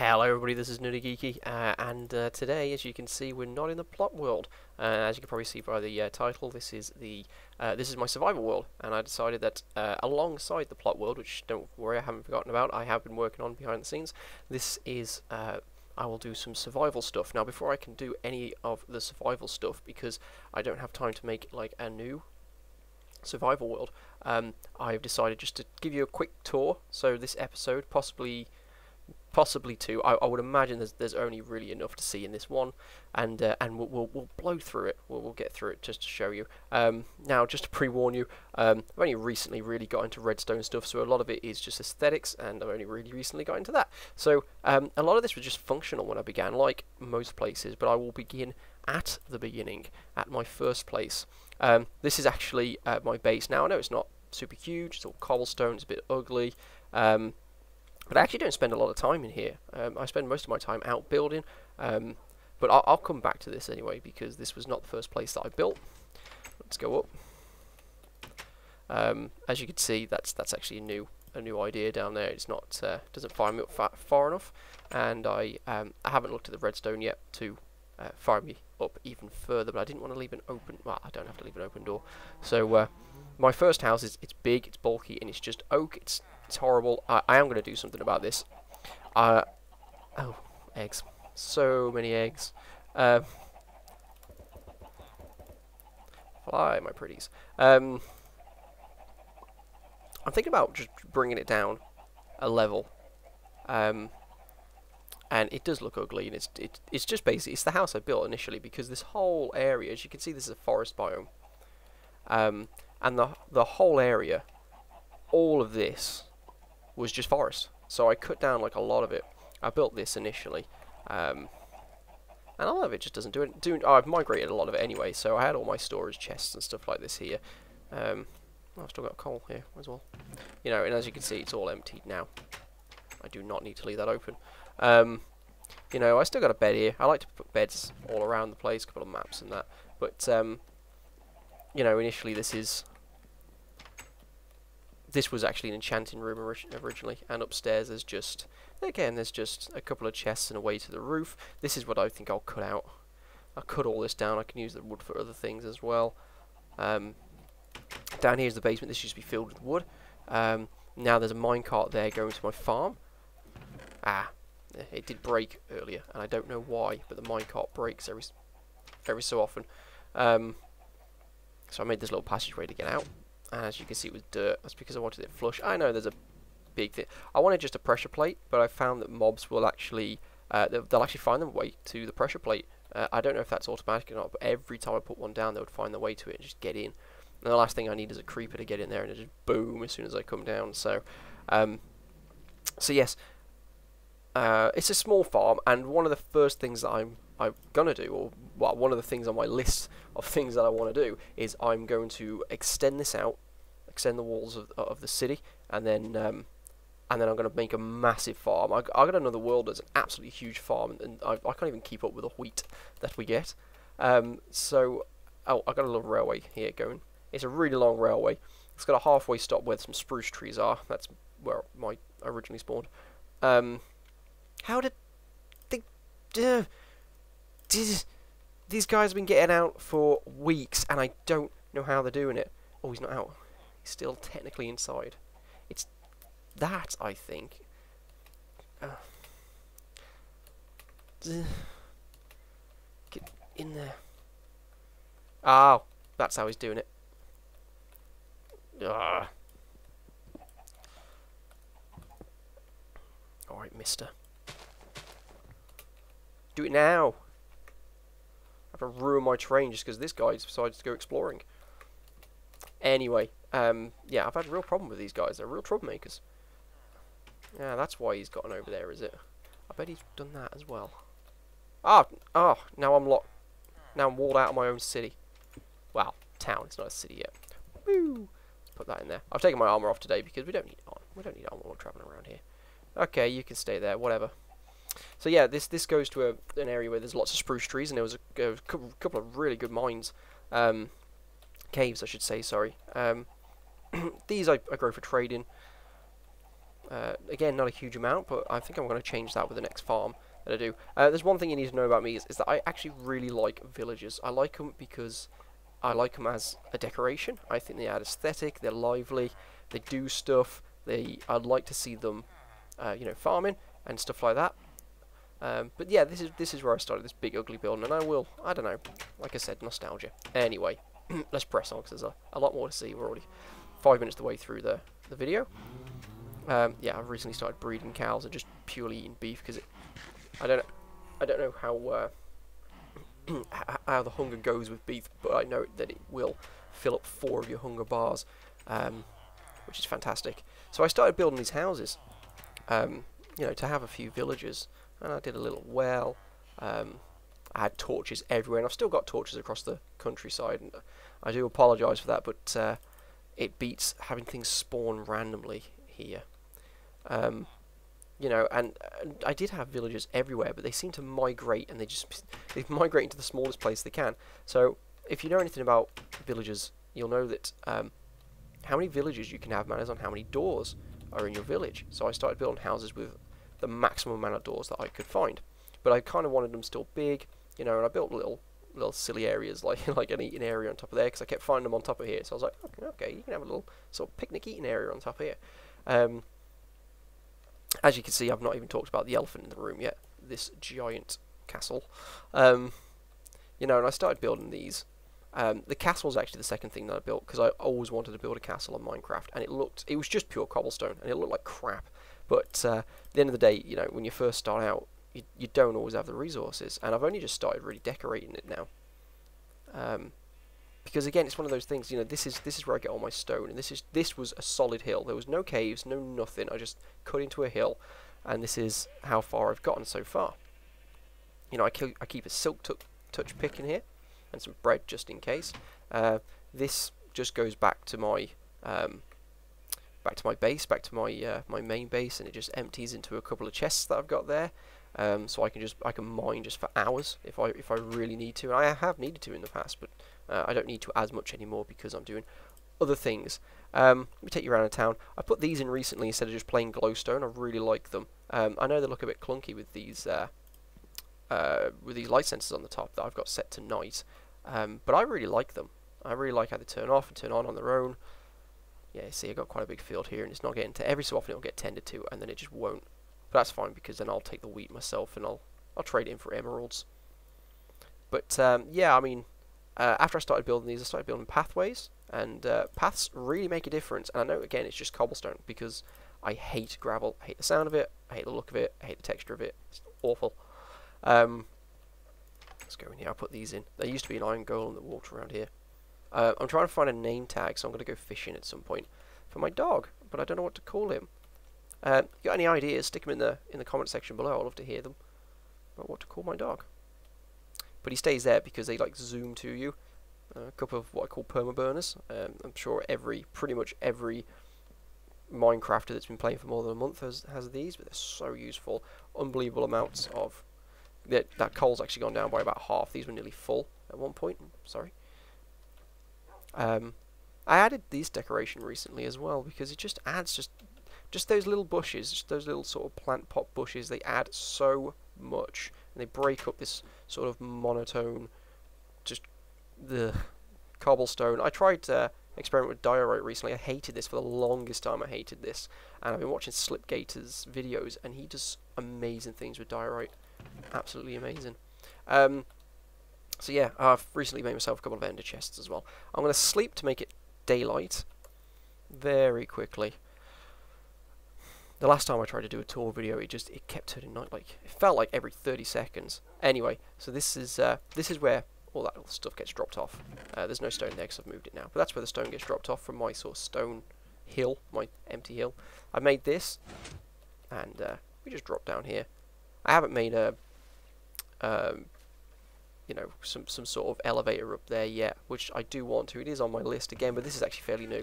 Hello everybody, this is Nunageeky, and today, as you can see, we're not in the plot world. As you can probably see by the title, this is my survival world, and I decided that alongside the plot world, which don't worry, I haven't forgotten about, I have been working on behind the scenes. This is I will do some survival stuff. Now, before I can do any of the survival stuff, because I don't have time to make like a new survival world, I've decided just to give you a quick tour. So this episode, possibly two. I would imagine there's only really enough to see in this one, and we'll blow through it. We'll get through it just to show you. Now, just to pre-warn you, I've only recently really got into redstone stuff, so a lot of it is just aesthetics, and I've only really recently got into that. So a lot of this was just functional when I began, like most places, but I will begin at the beginning, at my first place. This is actually my base now. I know it's not super huge, it's all cobblestone, it's a bit ugly. But I actually don't spend a lot of time in here. I spend most of my time out building, but I'll come back to this anyway, because this was not the first place that I built. Let's go up. As you can see, that's actually a new idea down there. It's not doesn't fire me up far enough, and I haven't looked at the redstone yet to fire me up even further. But I didn't want to leave an open. Well, I don't have to leave an open door. So my first house it's big, it's bulky, and it's just oak. It's horrible. I am going to do something about this. Oh, eggs. So many eggs. Fly, my pretties. I'm thinking about just bringing it down a level. And it does look ugly, and it's just basically, it's the house I built initially, because this whole area, as you can see, this is a forest biome. And the whole area, all of this was just forest, so I cut down like a lot of it. I built this initially, and a lot of it just doesn't do it. I've migrated a lot of it anyway, so I had all my storage chests and stuff like this here. I've still got coal here as well, you know, and as you can see, it's all emptied now. I do not need to leave that open. You know, I still got a bed here. I like to put beds all around the place, a couple of maps and that, but you know, initially this was actually an enchanting room originally, and upstairs there's just a couple of chests and a way to the roof. This is what I think I'll cut out. I'll cut all this down. I can use the wood for other things as well. Down here is the basement. This used to be filled with wood. Now there's a minecart there going to my farm. It did break earlier, and I don't know why, but the minecart breaks every so often. So I made this little passageway to get out. And as you can see, it was dirt. That's because I wanted it flush. I know there's a big thing. I wanted just a pressure plate, but I found that mobs will actually they'll actually find their way to the pressure plate. I don't know if that's automatic or not, but every time I put one down, they would find their way to it and just get in. And the last thing I need is a creeper to get in there and it just boom as soon as I come down. So, yes, it's a small farm, and one of the first things that I'm gonna do, or well, one of the things on my list of things that I want to do, is I'm going to extend this out, extend the walls of the city, and then I'm going to make a massive farm. I got another world that's an absolutely huge farm, and I can't even keep up with the wheat that we get. So, oh, I got a little railway here going. It's a really long railway. It's got a halfway stop where some spruce trees are. That's where I originally spawned. How did they? These guys have been getting out for weeks, and I don't know how they're doing it. Oh, he's not out. He's still technically inside. It's that, I think. Get in there. Oh, that's how he's doing it. Alright, mister. Do it now. I have to ruin my train just because this guy decided to go exploring. Anyway, yeah, I've had a real problem with these guys. They're real troublemakers. Yeah, that's why he's gotten over there, is it? I bet he's done that as well. Now I'm locked. Now I'm walled out of my own city. Well, town. It's not a city yet. Woo! Let's put that in there. I've taken my armor off today because we don't need armor. We don't need armor while traveling around here. Okay, you can stay there. Whatever. So yeah, this goes to an area where there's lots of spruce trees, and there was a couple of really good mines, caves I should say. Sorry. These I grow for trading. Again, not a huge amount, but I think I'm going to change that with the next farm that I do. There's one thing you need to know about me is that I actually really like villagers. I like them because I like them as a decoration. I think they add aesthetic, they're lively, they do stuff. I'd like to see them, you know, farming and stuff like that. But yeah, this is where I started this big ugly building, and I don't know, like I said, nostalgia. Anyway, let's press on because there's a lot more to see. We're already 5 minutes the way through the video. Yeah, I've recently started breeding cows and just purely eating beef because I don't know how how the hunger goes with beef, but I know that it will fill up 4 of your hunger bars, which is fantastic. So I started building these houses, you know, to have a few villagers, and I did a little well. I had torches everywhere, and I've still got torches across the countryside, and I do apologise for that, but it beats having things spawn randomly here. You know, and I did have villagers everywhere, but they seem to migrate, and they migrate into the smallest place they can. So if you know anything about villagers, you'll know that how many villagers you can have matters on how many doors are in your village. So I started building houses with the maximum amount of doors that I could find, but I kind of wanted them still big, you know, and I built little silly areas like an eating area on top of there because I kept finding them on top of here. So I was like, okay, you can have a little sort of picnic eating area on top of here. As you can see, I've not even talked about the elephant in the room yet. This giant castle, you know, and I started building these. The castle was actually the second thing that I built because I always wanted to build a castle on Minecraft, and it was just pure cobblestone, and it looked like crap. But at the end of the day, you know, when you first start out, you don't always have the resources, and I've only just started really decorating it now. Because again, it's one of those things, you know, this is where I get all my stone, and this was a solid hill. There was no caves, no nothing. I just cut into a hill, and this is how far I've gotten so far. You know, I keep a silk touch pick in here, and some bread just in case. This just goes back to my base, back to my main base, and it just empties into a couple of chests that I've got there. So I can mine just for hours if I really need to. And I have needed to in the past, but I don't need to as much anymore because I'm doing other things. Let me take you around town. I put these in recently instead of just plain glowstone. I really like them. I know they look a bit clunky with these light sensors on the top that I've got set to night, but I really like them. I really like how they turn off and turn on their own. Yeah, see, I've got quite a big field here, and it's not getting to every so often it'll get tended to, and then it just won't. But that's fine because then I'll take the wheat myself and I'll trade it in for emeralds. But yeah, I mean, after I started building these, I started building pathways, and paths really make a difference. And I know again it's just cobblestone because I hate gravel. I hate the sound of it. I hate the look of it. I hate the texture of it. It's awful. Let's go in here. I'll put these in. There used to be an iron golem that walked around here. I'm trying to find a name tag, so I'm going to go fishing at some point for my dog, but I don't know what to call him. You got any ideas? Stick them in the comment section below. I'd love to hear them about what to call my dog. But he stays there because they like zoom to you. A couple of what I call perma-burners. I'm sure pretty much every Minecrafter that's been playing for more than a month has these, but they're so useful. Unbelievable amounts of that coal's actually gone down by about half. These were nearly full at one point. Sorry. I added these decoration recently as well because it just adds just those little bushes, just those little sort of plant pot bushes. They add so much, and they break up this sort of monotone, just the cobblestone. I tried to experiment with diorite recently. I hated this for the longest time. I hated this, and I've been watching Slipgator's videos, and he does amazing things with diorite. Absolutely amazing. So yeah, I've recently made myself a couple of ender chests as well. I'm going to sleep to make it daylight very quickly. The last time I tried to do a tour video, it kept turning night. Like it felt like every 30 seconds. Anyway, so this is where all that stuff gets dropped off. There's no stone there because I've moved it now, but that's where the stone gets dropped off from my sort of stone hill, my empty hill. I made this, and we just drop down here. I haven't made a you know, some sort of elevator up there yet, which I do want to. It is on my list again, but this is actually fairly new.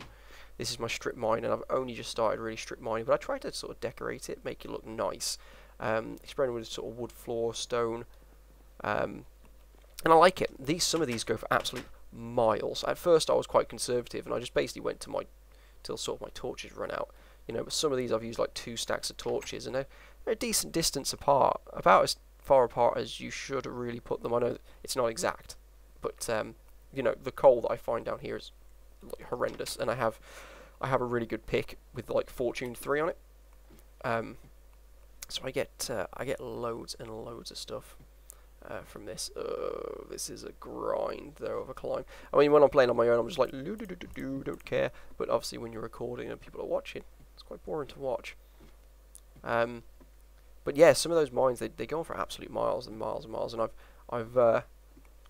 This is my strip mine, and I've only just started really strip mining, but I tried to sort of decorate it, make it look nice. Experimenting with sort of wood floor, stone, and I like it. Some of these go for absolute miles. At first I was quite conservative, and I just basically went till sort of my torches run out. you know, but some of these I've used like 2 stacks of torches, and they're a decent distance apart, about as far apart as you should really put them. I know it's not exact, but you know, the coal that I find down here is like horrendous, and I have a really good pick with like Fortune 3 on it. So I get loads and loads of stuff from this. This is a grind though of a climb. I mean, when I'm playing on my own, I'm just like don't care. But obviously, when you're recording and people are watching, it's quite boring to watch. But yeah, some of those mines they go on for absolute miles and miles and miles, and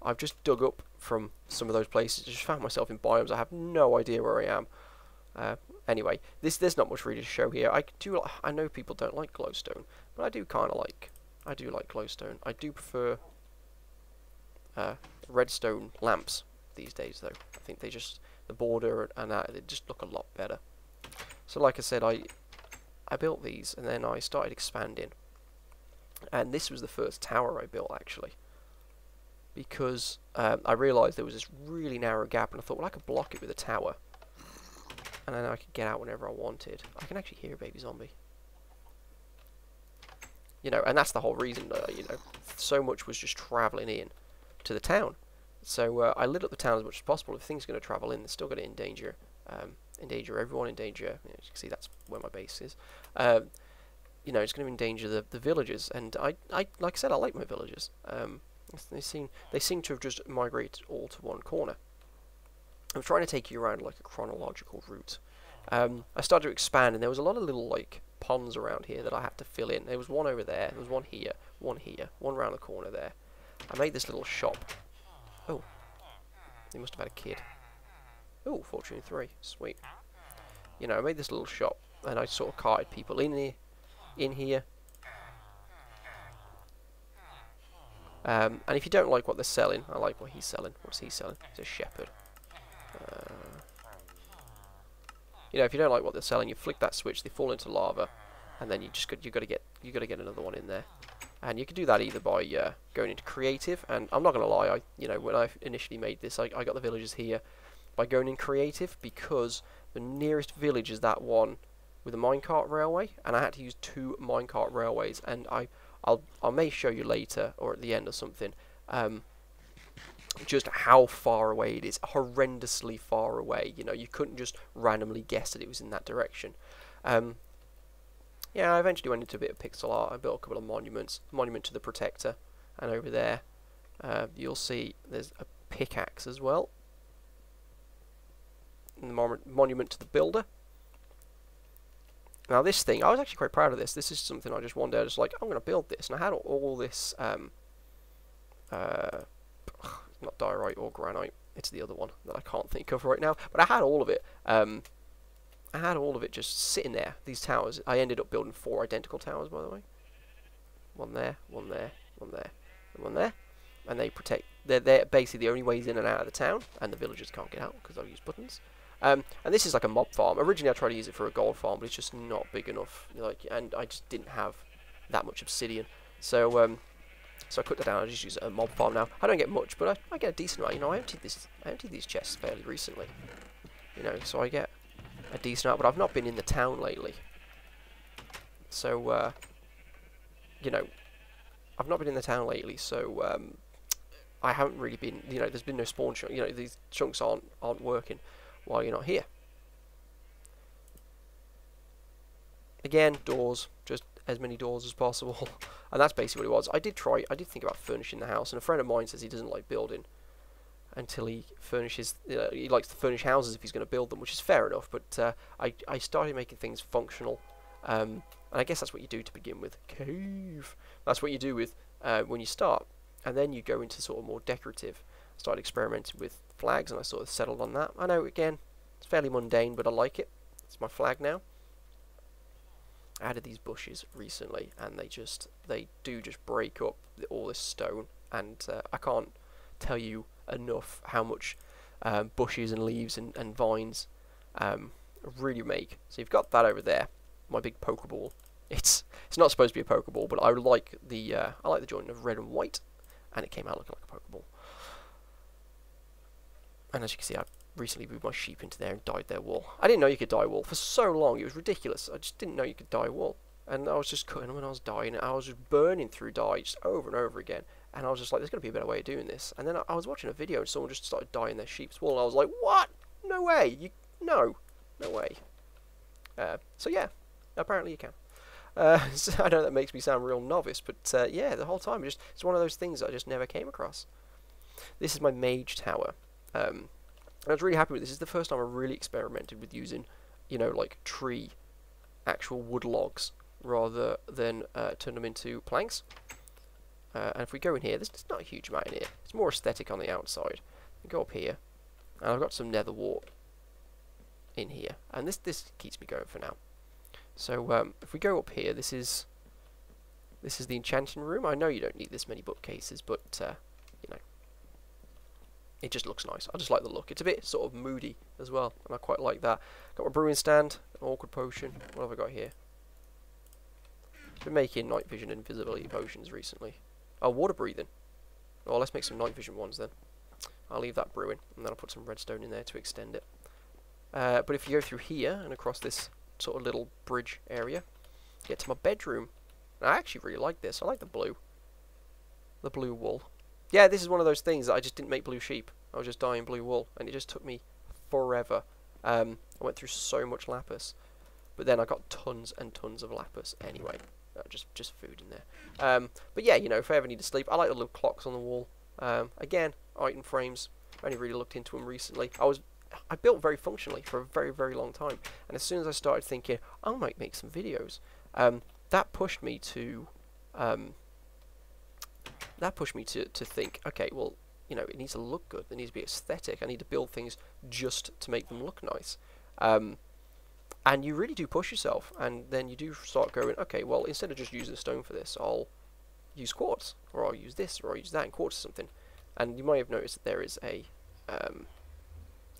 I've just dug up from some of those places. Just found myself in biomes I have no idea where I am. Anyway, there's not much really to show here. I know people don't like glowstone, but I do kind of like. I do like glowstone. I do prefer redstone lamps these days, though. I think the border and that, they just look a lot better. So, like I said, I built these, and then I started expanding. And this was the first tower I built, actually, because I realised there was this really narrow gap, and I thought, well, I could block it with a tower, and then I could get out whenever I wanted. I can actually hear a baby zombie. You know, and that's the whole reason, you know, so much was just travelling in to the town. So I lit up the town as much as possible. If things are going to travel in, they're still going to endanger everyone, endanger, you know, as you can see, that's where my base is. You know, it's going to endanger the villagers, and I like I said, I like my villagers. They seem to have just migrated all to one corner. I'm trying to take you around like a chronological route. I started to expand, and there was a lot of little like ponds around here that I had to fill in. There was one over there, there was one here, one around the corner there. I made this little shop. Oh, they must have had a kid. Oh, Fortune 3, sweet. You know, I made this little shop, and I sort of carted people in here. And if you don't like what they're selling, I like what he's selling. What's he selling? He's a shepherd. You know, if you don't like what they're selling, you flick that switch, they fall into lava, and then you got to get another one in there. And you can do that either by going into creative, and I'm not gonna lie, you know, when I initially made this, I got the villagers here by going in creative, because the nearest village is that one with a minecart railway, and I had to use 2 minecart railways, and I may show you later or at the end or something. Just how far away it is, horrendously far away. You know, you couldn't just randomly guess that it was in that direction. Yeah, I eventually went into a bit of pixel art. I built a couple of monuments. Monument to the Protector, and over there, you'll see there's a pickaxe as well. And the monument to the Builder. Now this thing, I was actually quite proud of this. This is something I just one day I was like, I'm going to build this, and I had all this. Not diorite or granite, it's the other one that I can't think of right now, but I had all of it. I had all of it just sitting there, these towers. I ended up building 4 identical towers, by the way. One there, one there, one there, and one there. And they protect, they're basically the only ways in and out of the town, and the villagers can't get out because I've used buttons. And this is like a mob farm. Originally I tried to use it for a gold farm, but it's just not big enough, like, and I just didn't have that much obsidian. So I cut that down. I just use a mob farm now. I don't get much, but I get a decent amount. You know, I emptied these chests fairly recently. You know, so I get a decent amount. But I've not been in the town lately. So you know, I've not been in the town lately. So I haven't really been. You know, there's been no spawn chunk. You know, these chunks aren't working while you're not here. Again, doors. Just as many doors as possible. And that's basically what it was. I did think about furnishing the house, and a friend of mine says he doesn't like building until he furnishes, he likes to furnish houses if he's going to build them, which is fair enough, but I started making things functional, and I guess that's what you do to begin with. Cave! That's what you do with when you start, and then you go into sort of more decorative. I started experimenting with flags, and I sort of settled on that. I know, again, it's fairly mundane, but I like it. It's my flag now. I added these bushes recently, and they do just break up all this stone, and I can't tell you enough how much bushes and leaves and vines really make. So you've got that over there, my big Pokeball. It's not supposed to be a Pokeball, but I like the joint of red and white, and it came out looking like a Pokeball. And as you can see, I recently moved my sheep into there and dyed their wool. I didn't know you could dye wool for so long. It was ridiculous. I just didn't know you could dye wool. And I was just cutting them when I was dyeing it. I was just burning through dye just over and over again. And I was just like, there's got to be a better way of doing this. And then I was watching a video and someone just started dyeing their sheep's wool. And I was like, what? No way. No way. So yeah, apparently you can. So I know that makes me sound real novice, but yeah, the whole time it's one of those things that I just never came across. This is my mage tower. And I was really happy with this. This is the first time I really experimented with using, you know, like tree, actual wood logs, rather than turn them into planks. And if we go in here, there's not a huge amount in here. It's more aesthetic on the outside. We go up here, and I've got some nether wart in here, and this keeps me going for now. So if we go up here, this is the enchanting room. I know you don't need this many bookcases, but you know, it just looks nice. I just like the look. It's a bit sort of moody as well, and I quite like that. Got my brewing stand, an awkward potion. What have I got here? I've been making night vision and invisibility potions recently. Oh, water breathing. Well, let's make some night vision ones then. I'll leave that brewing, and then I'll put some redstone in there to extend it. But if you go through here and across this sort of little bridge area, get to my bedroom. And I actually really like this. I like the blue wool. Yeah, this is one of those things that I just didn't make blue sheep. I was just dyeing blue wool, and it just took me forever. I went through so much lapis, but then I got tons and tons of lapis anyway. Just food in there. But yeah, you know, if I ever need to sleep, I like the little clocks on the wall. Again, item frames. I only really looked into them recently. I built very functionally for a very, very long time, and as soon as I started thinking, I might make some videos, that pushed me to think, okay, well, you know, it needs to look good. It needs to be aesthetic. I need to build things just to make them look nice. And you really do push yourself, and then you do start going, okay, well, instead of just using stone for this, I'll use quartz, or I'll use this, or I'll use that, and quartz or something. And you might have noticed that there is a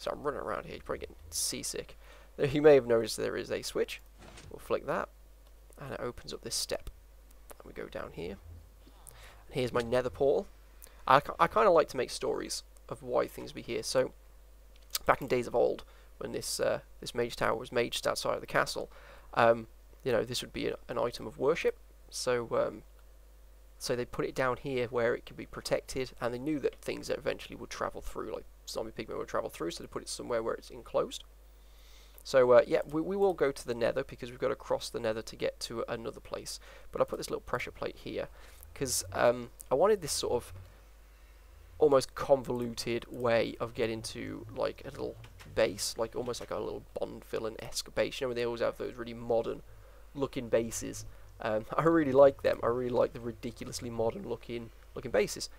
so I'm running around here, you're probably getting seasick. You may have noticed there is a switch. We'll flick that, and it opens up this step. And we go down here. And here's my nether portal. I kind of like to make stories of why things be here. So, back in days of old, when this mage tower was made just outside of the castle, you know, this would be an item of worship. So, so they put it down here where it can be protected, and they knew that things that eventually would travel through, like zombie pigmen would travel through, so they put it somewhere where it's enclosed. So yeah, we will go to the nether, because we've got to cross the nether to get to another place. But I put this little pressure plate here, because I wanted this sort of almost convoluted way of getting to like a little base, like almost like a little Bond villain-esque base. You know, when they always have those really modern looking bases. I really like them. I really like the ridiculously modern looking bases.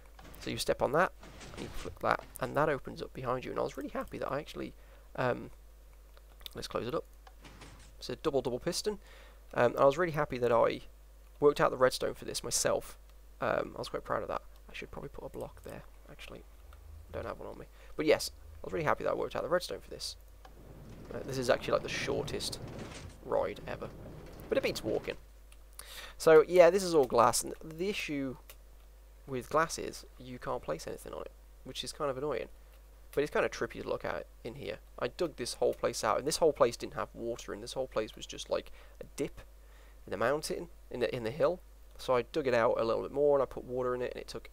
So you step on that, and you flick that, and that opens up behind you. And I was really happy that I actually, let's close it up. It's a double piston. And I was really happy that I worked out the redstone for this myself. I was quite proud of that. I should probably put a block there, actually. I don't have one on me. But yes, I was really happy that I worked out the redstone for this. This is actually like the shortest ride ever. But it beats walking. So yeah, this is all glass, and the issue with glass is you can't place anything on it, which is kind of annoying. But it's kind of trippy to look at in here. I dug this whole place out, and this whole place didn't have water, and this whole place was just like a dip in the mountain, in the hill. So I dug it out a little bit more, and I put water in it, and it took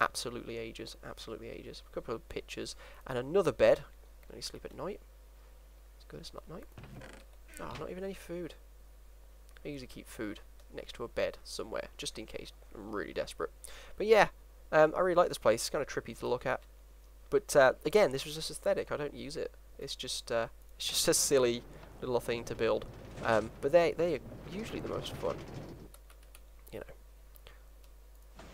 absolutely ages, absolutely ages. A couple of pictures, and another bed. I can only sleep at night. It's good, it's not night. Oh, not even any food. I usually keep food next to a bed somewhere, just in case I'm really desperate. But yeah, I really like this place. It's kind of trippy to look at. But again, this was just aesthetic. I don't use it. It's just a silly little thing to build. But they are usually the most fun. You know,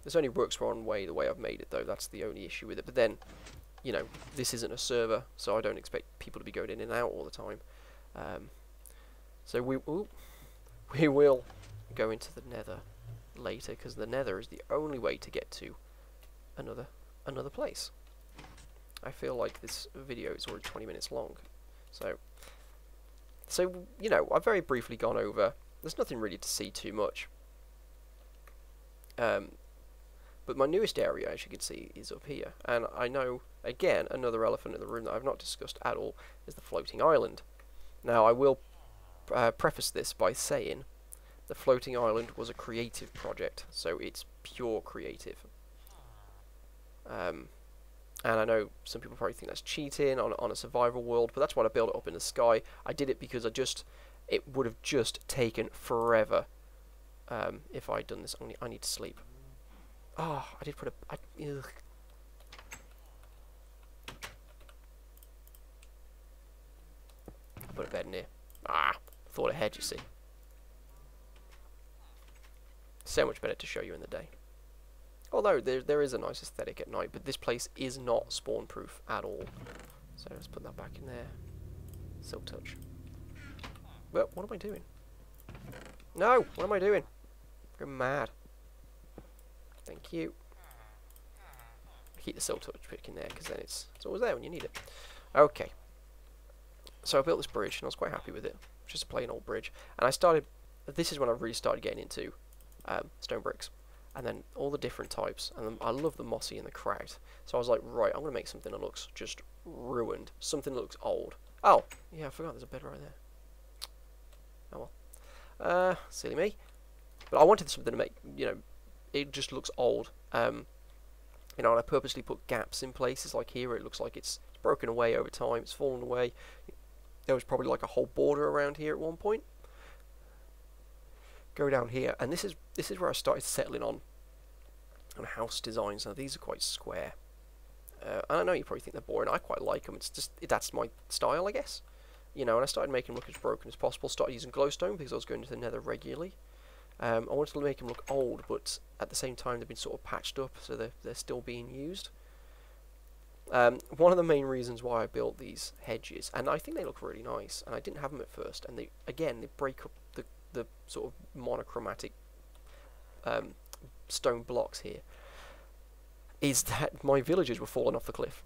this only works one way, the way I've made it, though. That's the only issue with it. But then, you know, this isn't a server, so I don't expect people to be going in and out all the time. So we will go into the nether later, because the nether is the only way to get to another place. I feel like this video is already 20 minutes long. So you know, I've very briefly gone over. There's nothing really to see too much. But my newest area, as you can see, is up here. And I know, again, another elephant in the room that I've not discussed at all is the floating island. Now, I will preface this by saying the floating island was a creative project, so it's pure creative. And I know some people probably think that's cheating on a survival world, but that's why I built it up in the sky. I did it because it would have just taken forever if I'd done this. I need to sleep. Oh, I did put ugh. I put a bed in here. Thought ahead, you see. So much better to show you in the day. Although there is a nice aesthetic at night, but this place is not spawn proof at all. So let's put that back in there. Silk touch. Well, what am I doing? No, what am I doing? I'm going mad. Thank you. Keep the silk touch pick in there because then it's always there when you need it. Okay. So I built this bridge and I was quite happy with it. Just a plain old bridge. And I started. This is when I really started getting into stone bricks. And then all the different types, and I love the mossy and the cracked. So I was like, right, I'm going to make something that looks just ruined. Something that looks old. Oh, yeah, I forgot there's a bed right there. Oh well. Silly me. But I wanted something to make, it just looks old. And I purposely put gaps in places like here where it looks like it's broken away over time, it's fallen away. There was probably like a whole border around here at one point. Go down here, and this is where I started settling on house designs. Now these are quite square, and I know you probably think they're boring. I quite like them. It's just that's my style, I guess. And I started making them look as broken as possible. Started using glowstone because I was going to the Nether regularly. I wanted to make them look old, but at the same time they've been sort of patched up, so they're still being used. One of the main reasons why I built these hedges, and I think they look really nice, and I didn't have them at first, and they break up the sort of monochromatic stone blocks here, is that my villagers were falling off the cliff.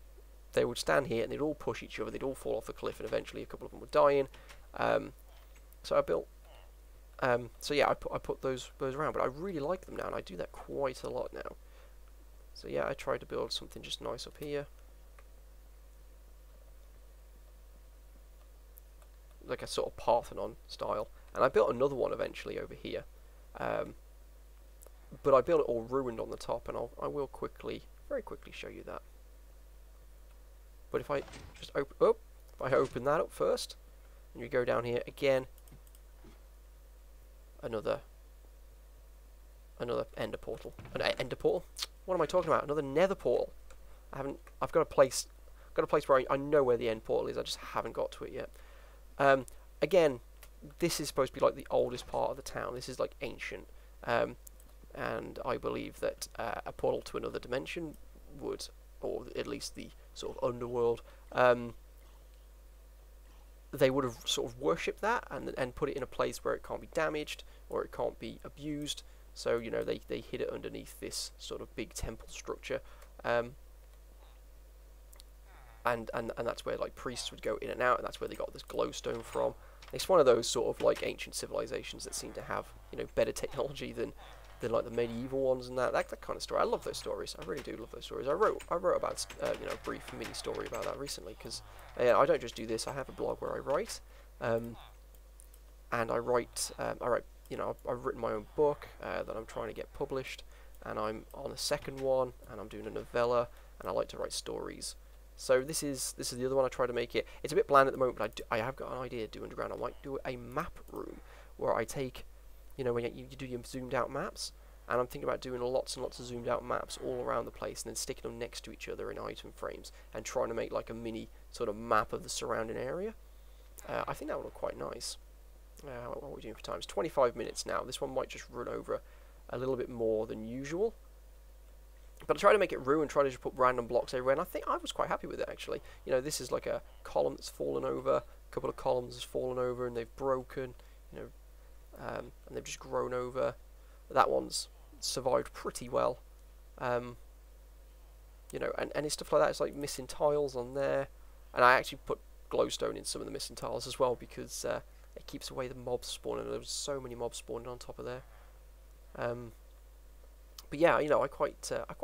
They would stand here and they'd all push each other, they'd all fall off the cliff, and eventually a couple of them were dying. So I built so yeah, I put those around, but I really like them now, and I do that quite a lot now. So yeah, I tried to build something just nice up here, like a sort of Parthenon style. And I built another one eventually over here, but I built it all ruined on the top, and I will very quickly show you that. But if I just open that up first, and you go down here again, another ender portal, an ender portal. What am I talking about? Another nether portal. I've got a place where I know where the end portal is. I just haven't got to it yet. Again, this is supposed to be like the oldest part of the town. This is like ancient, and I believe that a portal to another dimension would, or at least the sort of underworld, they would have sort of worshipped that and put it in a place where it can't be damaged or it can't be abused. So they hid it underneath this sort of big temple structure, and that's where like priests would go in and out, and that's where they got this glowstone from. It's one of those sort of like ancient civilizations that seem to have better technology than like the medieval ones and that kind of story. I love those stories. I really do love those stories. I wrote about a brief mini story about that recently, because I don't just do this. I have a blog where I write, and I write. I've written my own book that I'm trying to get published, and I'm on a second one, and I'm doing a novella, and I like to write stories. So this is the other one I try to make it. It's a bit bland at the moment, but I have got an idea to do underground. I might do a map room where I take, when you do your zoomed out maps, and I'm thinking about doing lots and lots of zoomed out maps all around the place, and then sticking them next to each other in item frames, and trying to make like a mini sort of map of the surrounding area. I think that would look quite nice. What are we doing for time? It's 25 minutes now. This one might just run over a little bit more than usual. But I try to make it ruin, try to just put random blocks everywhere, and I think I was quite happy with it, actually. This is like a column that's fallen over, a couple of columns has fallen over, and they've broken, and they've just grown over. That one's survived pretty well. And it's stuff like that. It's like missing tiles on there, and I actually put glowstone in some of the missing tiles as well, because it keeps away the mobs spawning. There was so many mobs spawning on top of there. But yeah, you know, I quite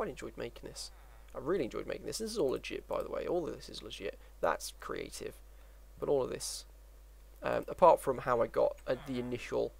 enjoyed making this. I really enjoyed making this. This is all legit, by the way. All of this is legit. That's creative, but all of this, apart from how I got the initial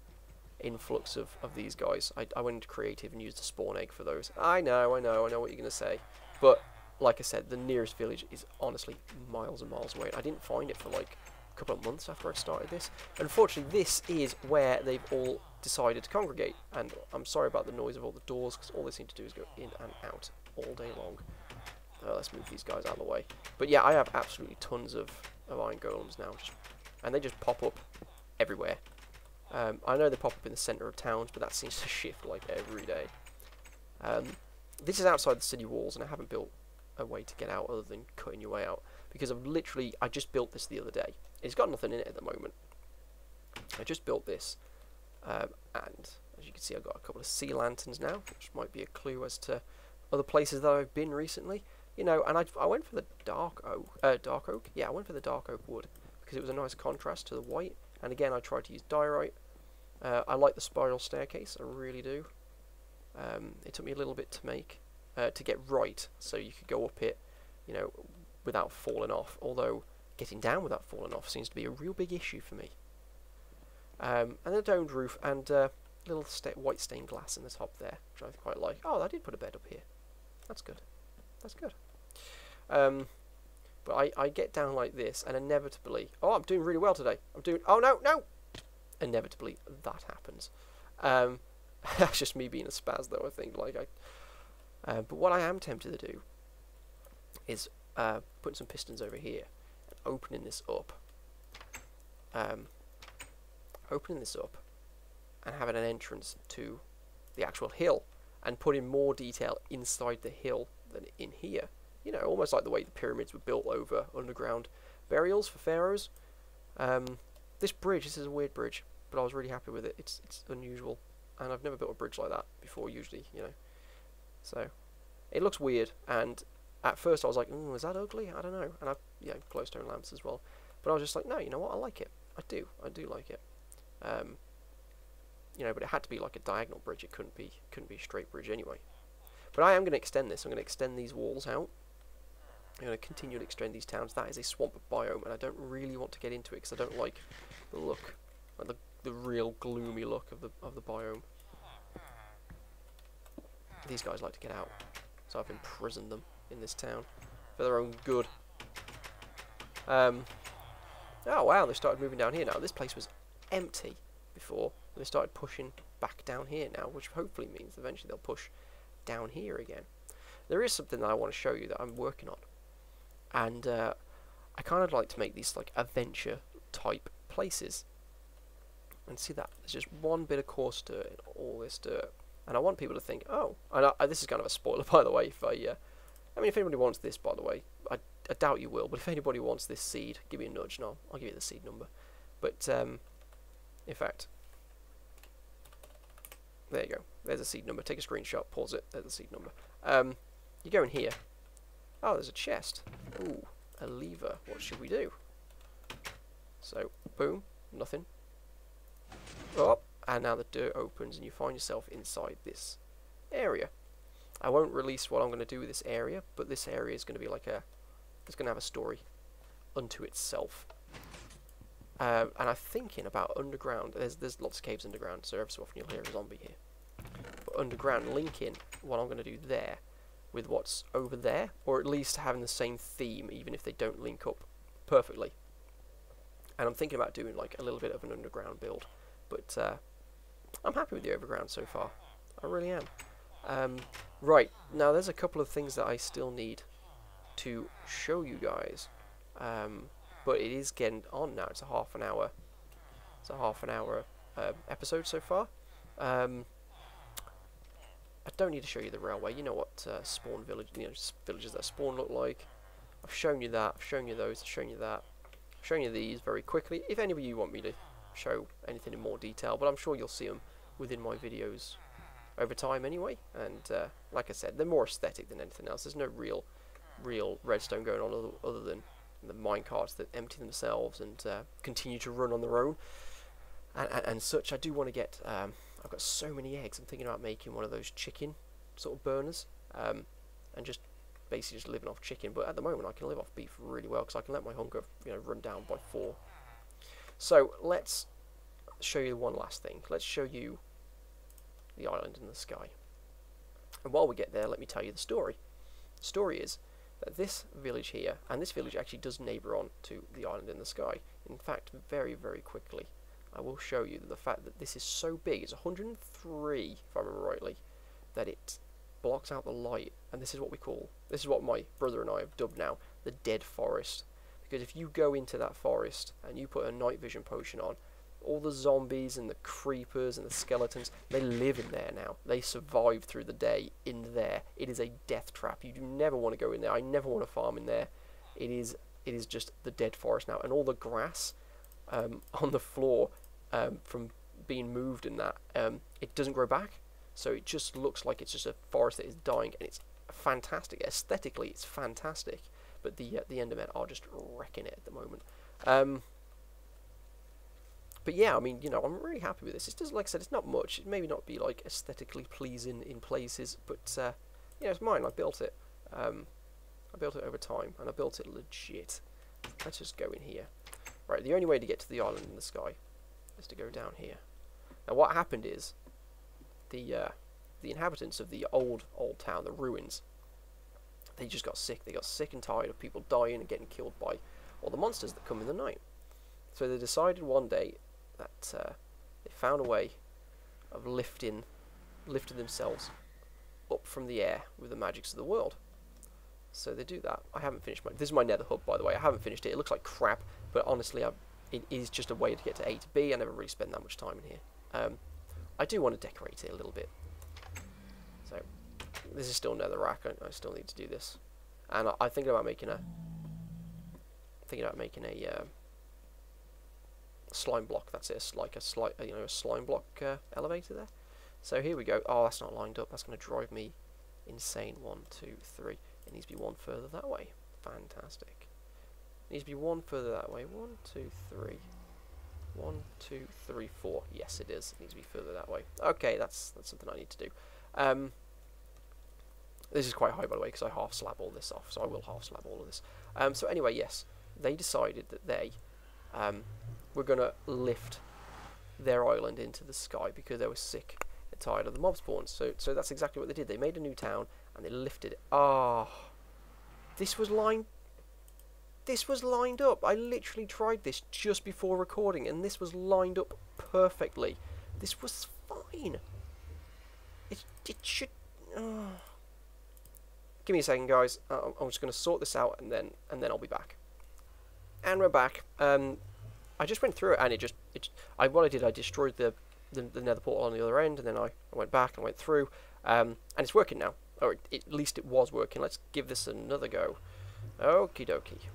influx of these guys, I went into creative and used a spawn egg for those. I know what you're gonna say, but like I said, the nearest village is honestly miles and miles away. I didn't find it for like a couple of months after I started this. Unfortunately, this is where they've all decided to congregate, and I'm sorry about the noise of all the doors, because all they seem to do is go in and out all day long. Let's move these guys out of the way. But yeah, I have absolutely tons of iron golems now, and they just pop up everywhere. I know they pop up in the centre of towns, but that seems to shift like every day. This is outside the city walls, and I haven't built a way to get out other than cutting your way out, because I just built this the other day. It's got nothing in it at the moment. I just built this, and as you can see, I've got a couple of sea lanterns now, which might be a clue as to other places that I've been recently. You know, and I went for the dark oak. Yeah, I went for the dark oak wood because it was a nice contrast to the white. And again, I tried to use diorite. I like the spiral staircase, I really do. It took me a little bit to make, to get right, so you could go up it, you know, without falling off. Although getting down without falling off seems to be a real big issue for me. And a domed roof and little white stained glass in the top there, which I quite like. Oh, I did put a bed up here. That's good. That's good. But I get down like this, and inevitably... Oh, I'm doing really well today. Oh, no! Inevitably, that happens. That's just me being a spaz, though, I think. But what I am tempted to do is putting some pistons over here and opening this up. And having an entrance to the actual hill, and putting more detail inside the hill than in here. You know, almost like the way the pyramids were built over underground burials for pharaohs. This is a weird bridge, but I was really happy with it. It's unusual, and I've never built a bridge like that before, usually, you know. So, it looks weird, and at first I was like, is that ugly? I don't know. And glowstone lamps as well. But I was just like, no, you know what, I like it. I do like it. You know, but it had to be like a diagonal bridge. It couldn't be a straight bridge anyway. But I am going to extend this. I'm going to extend these walls out. I'm going to continue to extend these towns. That is a swamp biome, and I don't really want to get into it because I don't like the look, like the real gloomy look of the biome. These guys like to get out, so I've imprisoned them in this town for their own good. Oh wow, they started moving down here now. This place was empty before, and they started pushing back down here now, which hopefully means eventually they'll push down here again. There is something that I want to show you that I'm working on, and I kind of like to make these like adventure type places. And see that there's just one bit of coarse dirt in all this dirt, and I want people to think, oh, and this is kind of a spoiler, by the way. I mean, if anybody wants this, by the way, I doubt you will, but if anybody wants this seed, give me a nudge, and I'll give you the seed number. But in fact, there you go. There's a seed number. Take a screenshot, pause it. There's a seed number. You go in here. Oh, there's a chest. Ooh, a lever. What should we do? So, boom, nothing. Oh, and now the dirt opens and you find yourself inside this area. I won't release what I'm going to do with this area, but this area is going to be like it's going to have a story unto itself. And I'm thinking about underground. There's lots of caves underground, so every so often you'll hear a zombie here. But underground, linking what I'm going to do there with what's over there, or at least having the same theme, even if they don't link up perfectly. And I'm thinking about doing like a little bit of an underground build, but I'm happy with the overground so far. I really am. Right, now there's a couple of things that I still need to show you guys. But it is getting on now. It's a half an hour. It's a half an hour episode so far. I don't need to show you the railway. You know what spawn village, villages that spawn look like. I've shown you that. I've shown you those. I've shown you that. I've shown you these very quickly. If any of you want me to show anything in more detail, but I'm sure you'll see them within my videos over time anyway. And like I said, they're more aesthetic than anything else. There's no real redstone going on other than the minecarts that empty themselves and continue to run on their own and such. I do want to get I've got so many eggs. I'm thinking about making one of those chicken sort of burners, and just basically just living off chicken. But at the moment, I can live off beef really well because I can let my hunger, run down by 4. So let's show you one last thing. Let's show you the island in the sky. And while we get there, let me tell you the story. The story is that this village here, and this village actually does neighbour on to the island in the sky. In fact, very, very quickly, I will show you the fact that this is so big, it's 103, if I remember rightly, that it blocks out the light. And this is what my brother and I have dubbed now, the Dead Forest. Because if you go into that forest and you put a night vision potion on, all the zombies and the creepers and the skeletons, they live in there now. They survive through the day in there. It is a death trap. You do never want to go in there. I never want to farm in there. It is just the dead forest now. And all the grass on the floor from being moved in that, it doesn't grow back. So it just looks like it's just a forest that is dying. And it's fantastic. Aesthetically, it's fantastic. But the Endermen are just wrecking it at the moment. But yeah, I mean, I'm really happy with this. It's just, like I said, it's not much. It may not be like aesthetically pleasing in places, but it's mine. I built it. I built it over time, and I built it legit. Let's just go in here. Right, the only way to get to the island in the sky is to go down here. Now, what happened is the inhabitants of the old town, the ruins, they just got sick. They got sick and tired of people dying and getting killed by all the monsters that come in the night. So they decided one day that they found a way of lifting themselves up from the air with the magics of the world. So they do that. I haven't finished this is my nether hub, by the way. I haven't finished it. It looks like crap, but honestly, it is just a way to get to A to B. I never really spend that much time in here. I do want to decorate it a little bit. So this is still netherrack. I still need to do this, and I'm thinking about making a slime block. That's it. Like a slime block elevator there. So here we go. Oh, that's not lined up. That's going to drive me insane. 1, 2, 3. It needs to be one further that way. Fantastic. It needs to be one further that way. 1, 2, 3. 1, 2, 3, 4. Yes, it is. It needs to be further that way. Okay, that's something I need to do. This is quite high, by the way, because I half slab all this off. So I will half slab all of this. So anyway, yes, they decided that they were going to lift their island into the sky because they were sick and tired of the mob spawns. So that's exactly what they did. They made a new town and they lifted it. This was lined up. I literally tried this just before recording, and this was lined up perfectly. This was fine. It should. Give me a second, guys. I'm just going to sort this out, and then I'll be back. And we're back. I just went through it, and what I did, I destroyed the nether portal on the other end, and then I went back and went through, and it's working now, or at least it was working. Let's give this another go. Okie dokie.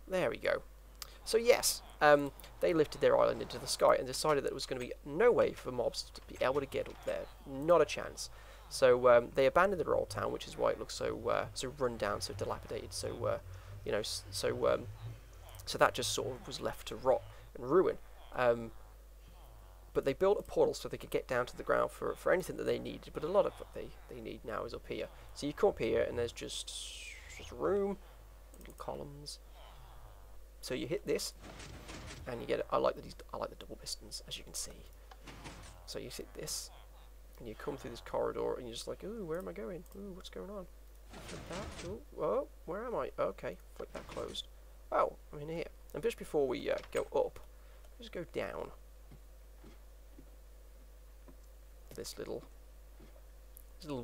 There we go. So yes, they lifted their island into the sky and decided that there was going to be no way for mobs to be able to get up there. Not a chance. So they abandoned their old town, which is why it looks so run down, so dilapidated. So so that just sort of was left to rot and ruin. But they built a portal so they could get down to the ground for anything that they needed. But a lot of what they need now is up here. So you come up here and there's just room, little columns. So you hit this, and you get it. I like the double pistons, as you can see. So you hit this, and you come through this corridor, and you're just like, ooh, where am I going? Ooh, what's going on? Flip that. Ooh, whoa, where am I? Okay, flip that closed. Oh, I'm in here. And just before we go up, just go down. This little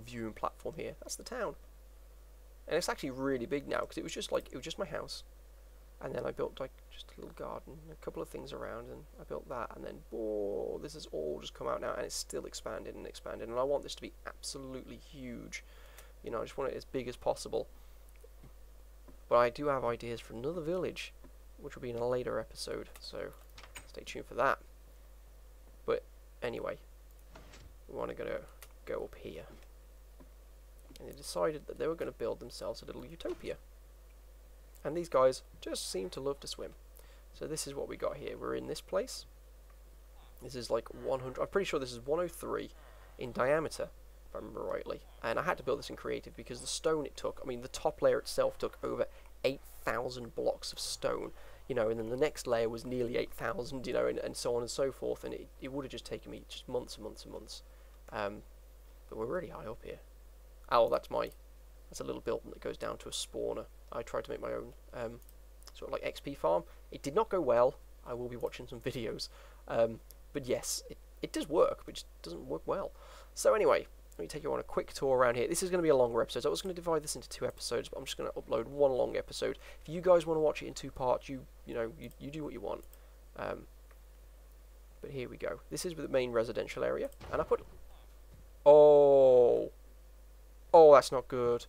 viewing platform here. That's the town, and it's actually really big now because it was just my house. And then I built like just a little garden, a couple of things around, and I built that, and then whoa, this has all just come out now, and it's still expanding and expanding, and I want this to be absolutely huge. I just want it as big as possible. But I do have ideas for another village, which will be in a later episode, so stay tuned for that. But anyway, we want to go up here, and they decided that they were going to build themselves a little utopia. And these guys just seem to love to swim. So this is what we got here. We're in this place. This is like 100. I'm pretty sure this is 103 in diameter, if I remember rightly. And I had to build this in creative because the stone it took. I mean, the top layer itself took over 8,000 blocks of stone. You know, and then the next layer was nearly 8,000. You know, and so on and so forth. And it would have just taken me just months and months and months. But we're really high up here. Oh, that's a little building that goes down to a spawner. I tried to make my own sort of like XP farm. It did not go well. I will be watching some videos. But yes, it does work, but it just doesn't work well. So anyway, let me take you on a quick tour around here. This is going to be a longer episode. So I was going to divide this into 2 episodes, but I'm just going to upload one long episode. If you guys want to watch it in 2 parts, you do what you want. But here we go. This is the main residential area, and I put. Oh, that's not good.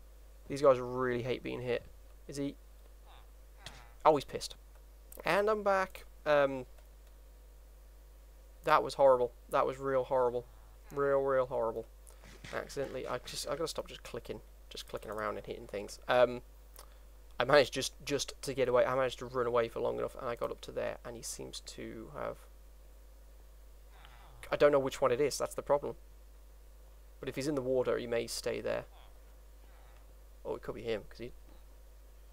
These guys really hate being hit. Is he? Oh, he's pissed. And I'm back. That was horrible. That was real horrible. Real horrible. Accidentally, I gotta stop just clicking around and hitting things. I managed just to get away. I managed to run away for long enough, and I got up to there, and he seems to have. I don't know which one it is. That's the problem. But if he's in the water, he may stay there. Oh, it could be him, because he.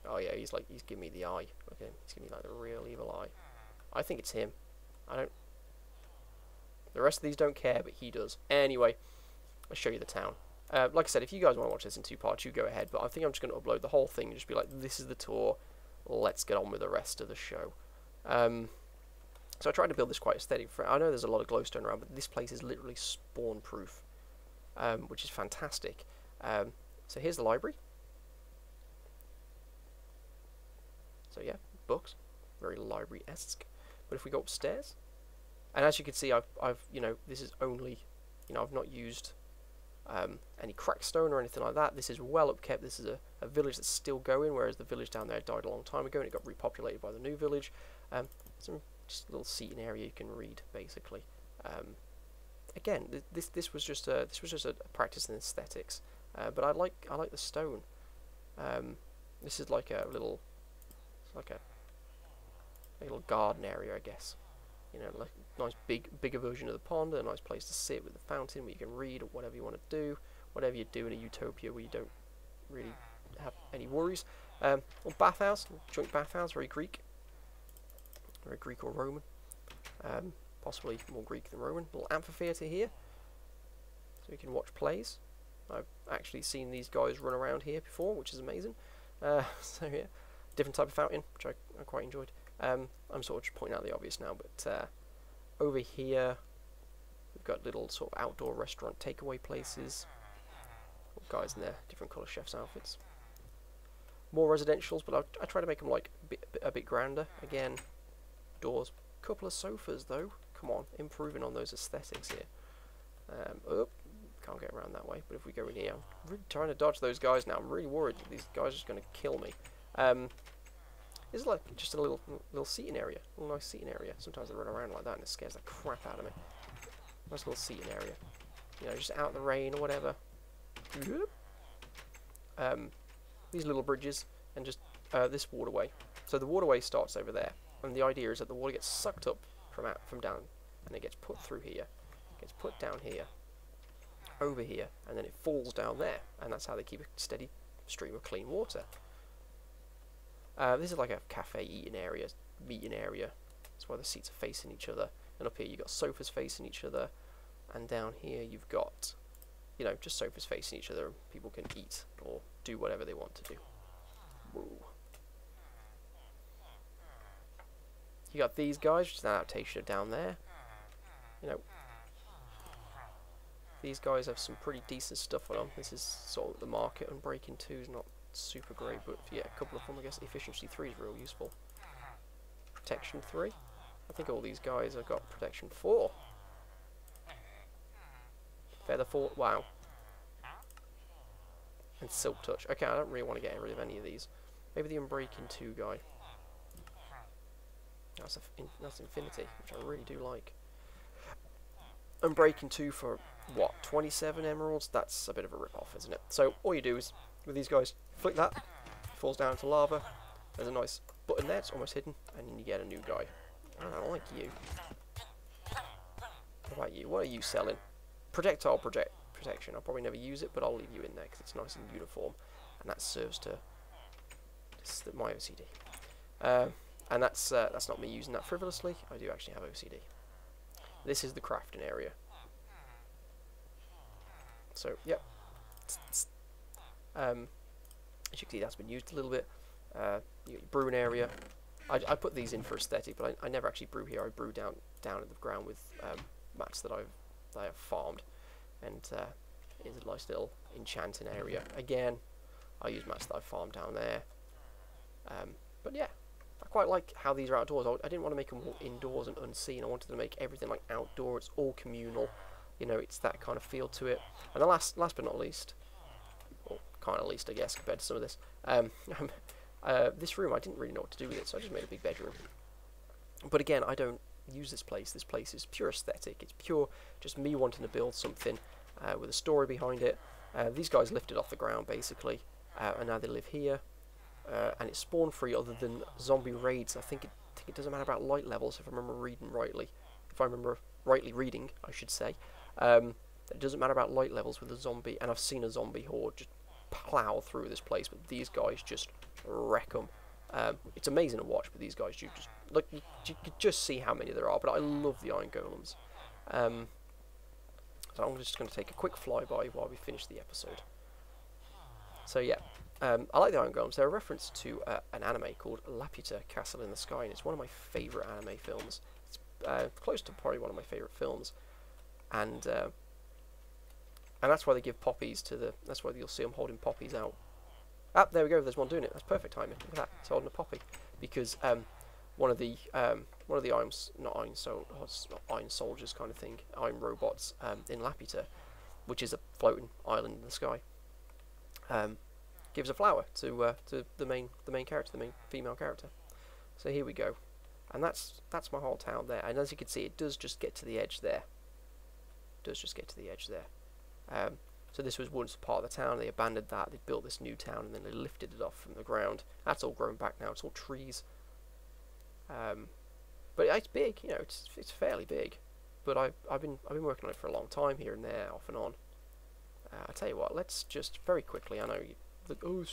Oh yeah, he's giving me the eye. Look at him. He's giving me like the real evil eye. I think it's him. I don't. The rest of these don't care, but he does. Anyway, I'll show you the town. Like I said, if you guys want to watch this in 2 parts, you go ahead. But I think I'm just going to upload the whole thing and just be like, this is the tour. Let's get on with the rest of the show. So I tried to build this quite aesthetic. I know there's a lot of glowstone around, but this place is literally spawn-proof, which is fantastic. So here's the library. So yeah, books, very library-esque. But if we go upstairs, and as you can see, I've this is only, I've not used any cracked stone or anything like that. This is well upkept. This is a village that's still going, whereas the village down there died a long time ago and it got repopulated by the new village. Some just a little seating area you can read, basically. Again, this was just a practice in aesthetics, but I like the stone. This is like a little. Like a little garden area, I guess. Like a nice bigger version of the pond, a nice place to sit with the fountain where you can read or whatever you want to do, whatever you do in a utopia where you don't really have any worries. Well, bathhouse, joint bathhouse, very Greek or Roman, possibly more Greek than Roman. Little amphitheatre here, so you can watch plays. I've actually seen these guys run around here before, which is amazing. So yeah. Different type of fountain, which I quite enjoyed. I'm sort of just pointing out the obvious now, but over here we've got little sort of outdoor restaurant takeaway places. Guys in their different colour chef's outfits. More residentials, but I try to make them like a bit grander. Again, doors, couple of sofas though. Come on, improving on those aesthetics here. Oh, can't get around that way. But if we go in here, I'm really trying to dodge those guys now. I'm really worried that these guys are just going to kill me. This is like just a little seating area, a little nice seating area. Sometimes they run around like that and it scares the crap out of me. Nice little seating area, just out in the rain or whatever. These little bridges and just this waterway. So the waterway starts over there, and the idea is that the water gets sucked up from down, and it gets put through here, gets put down here, over here, and then it falls down there, and that's how they keep a steady stream of clean water. This is like a cafe eating area, meeting area. That's why the seats are facing each other. And up here you've got sofas facing each other. And down here you've got, just sofas facing each other, and people can eat or do whatever they want to do. Woo. You got these guys, which is an adaptation of down there. These guys have some pretty decent stuff on them. This is sort of the market, and Breaking 2 is not super great, but yeah, a couple of them, I guess. Efficiency 3 is real useful. Protection 3. I think all these guys have got protection 4. Feather 4. Wow. And Silk Touch. Okay, I don't really want to get rid of any of these. Maybe the Unbreaking 2 guy. That's Infinity, which I really do like. Unbreaking 2 for what? 27 emeralds? That's a bit of a rip-off, isn't it? So all you do is with these guys, flick that, falls down into lava. There's a nice button there, it's almost hidden, and then you get a new guy. I don't like you. What about you? What are you selling? Projectile protection. I'll probably never use it, but I'll leave you in there because it's nice and uniform, and that serves to my OCD. And that's not me using that frivolously. I do actually have OCD. This is the crafting area. So, yep. As you can see, that's been used a little bit. You got your brewing area. I put these in for aesthetic, but I never actually brew here. I brew down in the ground with mats that I have farmed, and it's a nice little enchanting area. Again, I use mats that I've farmed down there. But yeah, I quite like how these are outdoors. I didn't want to make them all indoors and unseen. I wanted to make everything like outdoor. It's all communal. You know, it's that kind of feel to it. And the last but not least, or kind of least, I guess, compared to some of this, this room, I didn't really know what to do with it, so I just made a big bedroom. But again, I don't use this place. This place is pure aesthetic. It's pure just me wanting to build something with a story behind it. These guys lifted off the ground, basically, and now they live here. And it's spawn free other than zombie raids. I think it doesn't matter about light levels, if I remember reading rightly. If I remember rightly reading, I should say. It doesn't matter about light levels with a zombie, and I've seen a zombie horde just plow through this place, but these guys just wreck them. It's amazing to watch, but these guys, you could just see how many there are. But I love the iron golems. So I'm just going to take a quick flyby while we finish the episode. So yeah. I like the Iron Golems. They're a reference to an anime called Laputa Castle in the Sky, and it's one of my favourite anime films. It's close to probably one of my favourite films, and that's why they give poppies to the. That's why you'll see them holding poppies out. Ah, there we go. There's one doing it. That's perfect timing. Look at that. It's holding a poppy because one of the iron soldiers kind of thing, iron robots in Laputa, which is a floating island in the sky. Gives a flower to the main character, the main female character. So here we go, and that's my whole town there. And as you can see, it does just get to the edge there. So this was once part of the town. They abandoned that. They built this new town, and then they lifted it off from the ground. That's all grown back now. It's all trees. But it's big. You know, it's fairly big. But I've been working on it for a long time, here and there, off and on. I tell you what. Let's just very quickly. I know. Oh,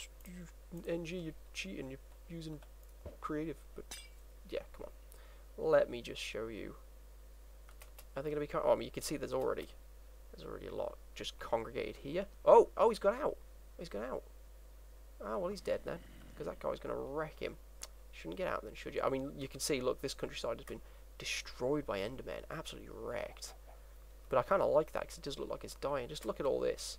NG, you're cheating, you're using creative, but yeah, come on. Let me just show you. Are they going to be... Oh, I mean, you can see there's already a lot just congregated here. Oh, he's got out. He's got out. Oh, well, he's dead now, because that guy's going to wreck him. Shouldn't get out then, should you? I mean, you can see, look, this countryside has been destroyed by Endermen, absolutely wrecked. But I kind of like that, because it does look like it's dying. Just look at all this.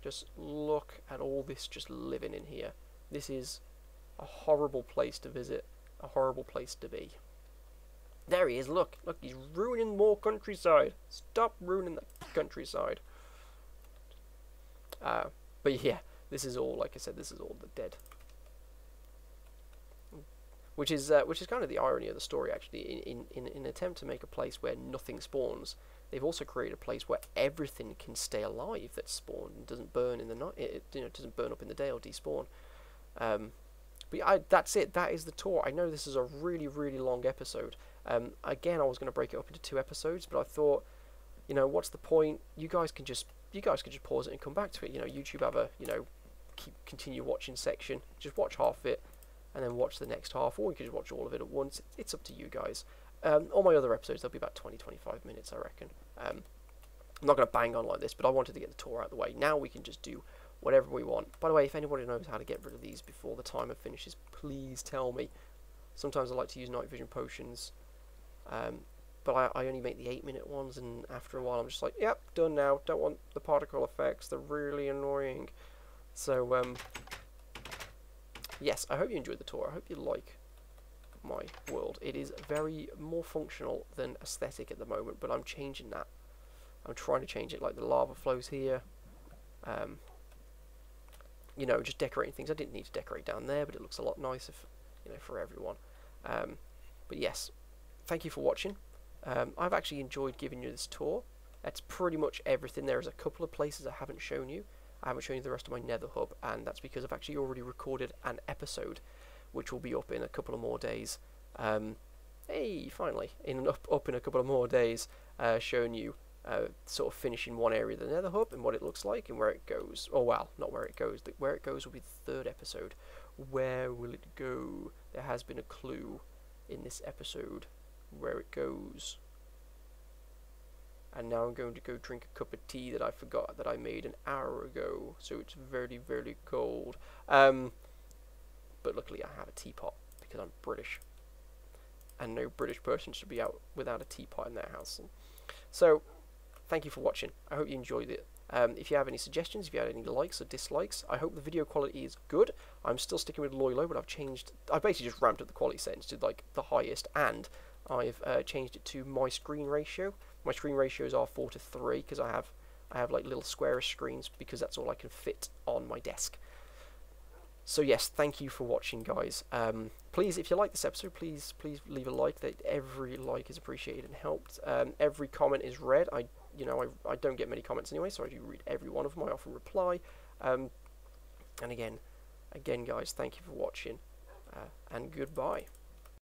Just look at all this just living in here. This is a horrible place to visit. A horrible place to be. There he is, look. Look, he's ruining more countryside. Stop ruining the countryside. But yeah, this is all, like I said, this is all the dead. Which is kind of the irony of the story, actually. In an attempt to make a place where nothing spawns, they've also created a place where everything can stay alive that's spawned and doesn't burn in the night. It doesn't burn up in the day or despawn. But that's it. That is the tour. I know this is a really, really long episode. Again, I was going to break it up into 2 episodes, but I thought, you know, what's the point? You guys can just pause it and come back to it. You know, YouTube have a continue watching section. Just watch half of it, and then watch the next half, or you can just watch all of it at once. It's up to you guys. All my other episodes, they'll be about 20-25 minutes, I reckon. I'm not going to bang on like this, but I wanted to get the tour out of the way. Now we can just do whatever we want. By the way, if anybody knows how to get rid of these before the timer finishes, please tell me. Sometimes I like to use night vision potions, but I only make the 8-minute ones, and after a while I'm just like, yep, done now. Don't want the particle effects. They're really annoying. So, yes, I hope you enjoyed the tour. I hope you like my world. It is very more functional than aesthetic at the moment, but I'm changing that. I'm trying to change it, like the lava flows here. You know, just decorating things. I didn't need to decorate down there, but it looks a lot nicer, for everyone. But yes, thank you for watching. I've actually enjoyed giving you this tour. That's pretty much everything. There is a couple of places I haven't shown you. I haven't shown you the rest of my Nether hub, and that's because I've actually already recorded an episode, which will be up in a couple of more days. Hey, finally, up in a couple of more days. showing you sort of finishing one area of the Nether Hub and what it looks like and where it goes. Oh well, not where it goes. Where it goes will be the third episode. Where will it go? There has been a clue in this episode where it goes. And now I'm going to go drink a cup of tea that I forgot that I made an hour ago. So it's very, very cold. But luckily I have a teapot because I'm British. And no British person should be out without a teapot in their house. So, thank you for watching. I hope you enjoyed it. If you have any suggestions, if you have any likes or dislikes, I hope the video quality is good. I'm still sticking with Loylo, but I've basically just ramped up the quality settings to like the highest, and I've changed it to my screen ratio. My screen ratios are 4:3 because I have like little squarish screens because that's all I can fit on my desk. So yes, thank you for watching, guys. Please, if you like this episode, please leave a like. That every like is appreciated and helped. Every comment is read. I don't get many comments anyway, so I do read every one of them. I often reply. And again, guys, thank you for watching, and goodbye.